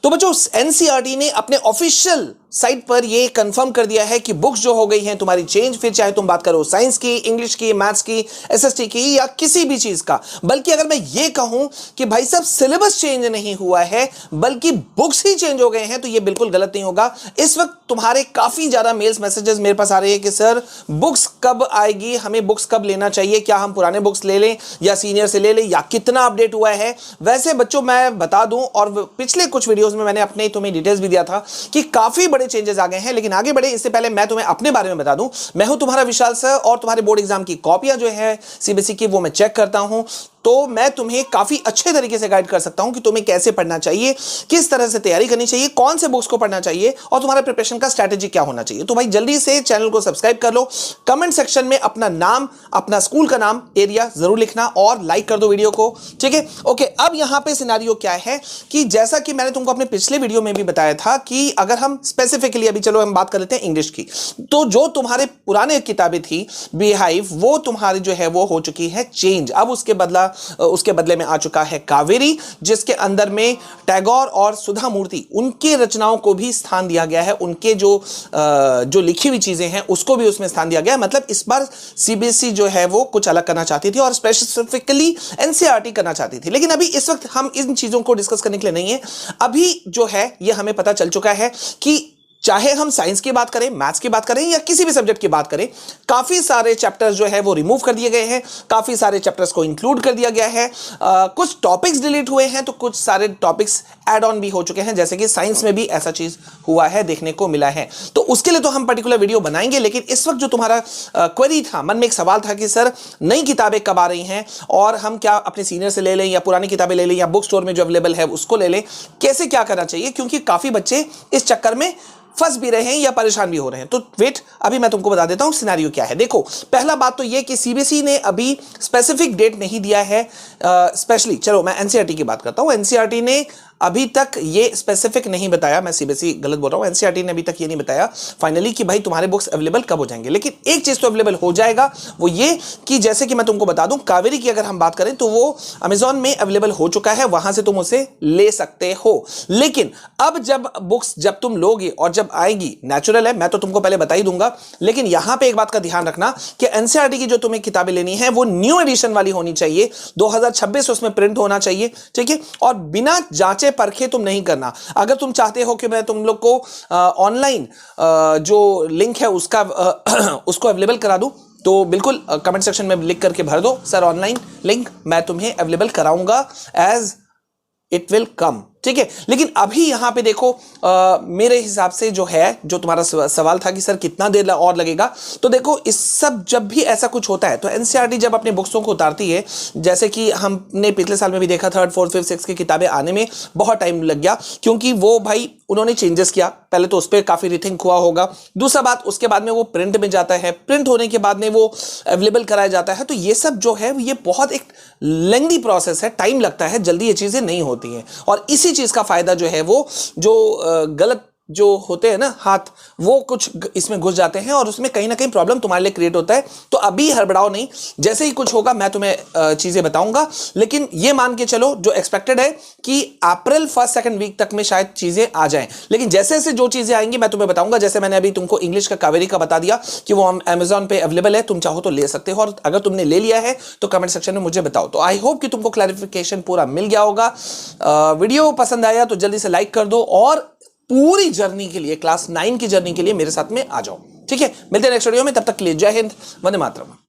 तो बच्चों एनसीईआरटी ने अपने ऑफिशियल साइट पर ये कंफर्म कर दिया है कि बुक्स जो हो गई हैं तुम्हारी चेंज, फिर चाहे तुम बात करो साइंस की, इंग्लिश की, मैथ्स की, एसएसटी की या किसी भी चीज का। बल्कि अगर मैं ये कहूं कि भाई साहब सिलेबस चेंज नहीं हुआ है बल्कि बुक्स ही चेंज हो गए हैं, तो ये बिल्कुल गलत नहीं होगा। इस वक्त तुम्हारे काफी ज्यादा मेल्स मैसेजेस मेरे पास आ रहे हैं कि सर बुक्स कब आएगी, हमें बुक्स कब लेना चाहिए, क्या हम पुराने बुक्स ले लें या सीनियर से ले लें, या कितना अपडेट हुआ है। वैसे बच्चों मैं बता दूं, और पिछले कुछ वीडियोस में मैंने अपने तुम्हें डिटेल्स भी दिया था कि काफी बड़े चेंजेस आ गए हैं। लेकिन आगे बढ़े इससे पहले मैं तुम्हें अपने बारे में बता दूं, मैं हूं तुम्हारा विशाल सर और तुम्हारे बोर्ड एग्जाम की कॉपियां जो है सीबीएसई की वो मैं चेक करता हूं। तो मैं तुम्हें काफी अच्छे तरीके से गाइड कर सकता हूं कि तुम्हें कैसे पढ़ना चाहिए, किस तरह से तैयारी करनी चाहिए, कौन से बुक्स को पढ़ना चाहिए और तुम्हारे प्रिपरेशन का स्ट्रैटेजी क्या होना चाहिए। तो भाई जल्दी से चैनल को सब्सक्राइब कर लो, कमेंट सेक्शन में अपना नाम, अपना स्कूल का नाम, एरिया जरूर लिखना और लाइक कर दो वीडियो को, ठीक है। ओके, अब यहां पे सिनेरियो क्या है कि जैसा कि मैंने तुमको अपने पिछले वीडियो में भी बताया था कि अगर हम स्पेसिफिकली अभी चलो हम बात कर लेते हैं इंग्लिश की, तो जो तुम्हारे पुराने किताबें थी बीहाइव, वो तुम्हारी जो है वो हो चुकी है चेंज। अब उसके बदले में आ चुका है कावेरी, जिसके अंदर में टैगोर और सुधा मूर्ति उनकी रचनाओं को भी स्थान दिया गया है, उनके जो लिखी हुई चीजें हैं उसको भी उसमें स्थान दिया गया है। मतलब इस बार सीबीएसई जो है वो कुछ अलग करना चाहती थी और स्पेसिफिकली एनसीईआरटी करना चाहती थी। लेकिन अभी इस वक्त हम इन चीजों को डिस्कस करने के लिए नहीं है। अभी जो है ये हमें पता चल चुका है कि चाहे हम साइंस की बात करें, मैथ्स की बात करें या किसी भी सब्जेक्ट की बात करें, काफी सारे चैप्टर्स जो है वो रिमूव कर दिए गए हैं, काफी सारे चैप्टर्स को इंक्लूड कर दिया गया है। कुछ टॉपिक्स डिलीट हुए हैं तो कुछ सारे टॉपिक्स ऐड ऑन भी हो चुके हैं, जैसे कि साइंस में भी ऐसा चीज हुआ है, देखने को मिला है। तो उसके लिए तो हम पर्टिकुलर वीडियो बनाएंगे। लेकिन इस वक्त जो तुम्हारा क्वेरी था, मन में एक सवाल था कि सर नई किताबें कब आ रही हैं और हम क्या अपने सीनियर से ले लें या पुरानी किताबें ले लें या बुक स्टोर में जो अवेलेबल है उसको ले लें, कैसे क्या करना चाहिए, क्योंकि काफी बच्चे इस चक्कर में फंस भी रहे हैं या परेशान भी हो रहे हैं। तो वेट, अभी मैं तुमको बता देता हूं सिनेरियो क्या है। देखो, पहला बात तो यह कि सीबीएसई ने अभी स्पेसिफिक डेट नहीं दिया है। स्पेशली चलो मैं एनसीईआरटी की बात करता हूं। एनसीईआरटी ने अभी तक ये स्पेसिफिक नहीं बताया, मैं सीबीएसई गलत बोल रहा हूं, एनसीईआरटी ने अभी तक ये नहीं बताया फाइनली कि भाई तुम्हारे बुक्स अवेलेबल कब हो जाएंगे। लेकिन एक चीज तो अवेलेबल हो जाएगा, वो ये कि जैसे कि मैं तुमको बता दूं, कावेरी की अगर हम बात करें तो वो अमेजॉन में अवेलेबल हो चुका है, वहां से तुम उसे ले सकते हो। लेकिन अब जब बुक्स जब तुम लोगे और जब आएगी, नेचुरल है, मैं तो तुमको पहले बता ही दूंगा। लेकिन यहां पे एक बात का ध्यान रखना कि एनसीईआरटी की जो तुम्हें किताबें लेनी है वो न्यू एडिशन वाली होनी चाहिए, 2026 उसमें प्रिंट होना चाहिए, ठीक है। और बिना जांचे परखे तुम नहीं करना। अगर तुम चाहते हो कि मैं तुम लोग को ऑनलाइन जो लिंक है उसका उसको अवेलेबल करा दूं, तो बिल्कुल कमेंट सेक्शन में लिख करके भर दो, सर ऑनलाइन लिंक मैं तुम्हें अवेलेबल कराऊंगा एज इट विल कम, ठीक है। लेकिन अभी यहां पे देखो, मेरे हिसाब से जो है, जो तुम्हारा सवाल था कि सर कितना देर और लगेगा, तो देखो इस सब जब भी ऐसा कुछ होता है तो एनसीईआरटी जब अपने बुक्सों को उतारती है, जैसे कि हमने पिछले साल में भी देखा, 3rd 4th 5th 6th की किताबें आने में बहुत टाइम लग गया, क्योंकि वो भाई उन्होंने चेंजेस किया। पहले तो उस पर काफी रिथिंक हुआ होगा, दूसरा बात उसके बाद में वो प्रिंट में जाता है, प्रिंट होने के बाद में वो अवेलेबल कराया जाता है। तो ये सब जो है ये बहुत एक लेंथी प्रोसेस है, टाइम लगता है, जल्दी ये चीजें नहीं होती हैं। और इसी चीज का फायदा जो है वो जो गलत जो होते हैं ना हाथ, वो कुछ इसमें घुस जाते हैं और उसमें कहीं ना कहीं प्रॉब्लम तुम्हारे लिए क्रिएट होता है। तो अभी हड़बड़ाओ नहीं, जैसे ही कुछ होगा मैं तुम्हें चीजें बताऊंगा। लेकिन ये मान के चलो जो एक्सपेक्टेड है कि अप्रैल 1st 2nd वीक तक में शायद चीजें आ जाएं। लेकिन जैसे जैसे जो चीजें आएंगी मैं तुम्हें बताऊंगा। जैसे मैंने अभी तुमको इंग्लिश का कावेरी का बता दिया कि वो अमेजॉन पे अवेलेबल है, तुम चाहो तो ले सकते हो, और अगर तुमने ले लिया है तो कमेंट सेक्शन में मुझे बताओ। तो आई होप कि तुमको क्लैरिफिकेशन पूरा मिल गया होगा। वीडियो पसंद आया तो जल्दी से लाइक कर दो और पूरी जर्नी के लिए, क्लास 9 की जर्नी के लिए मेरे साथ में आ जाओ, ठीक है। मिलते हैं नेक्स्ट वीडियो में, तब तक के लिए जय हिंद, वंदे मातरम।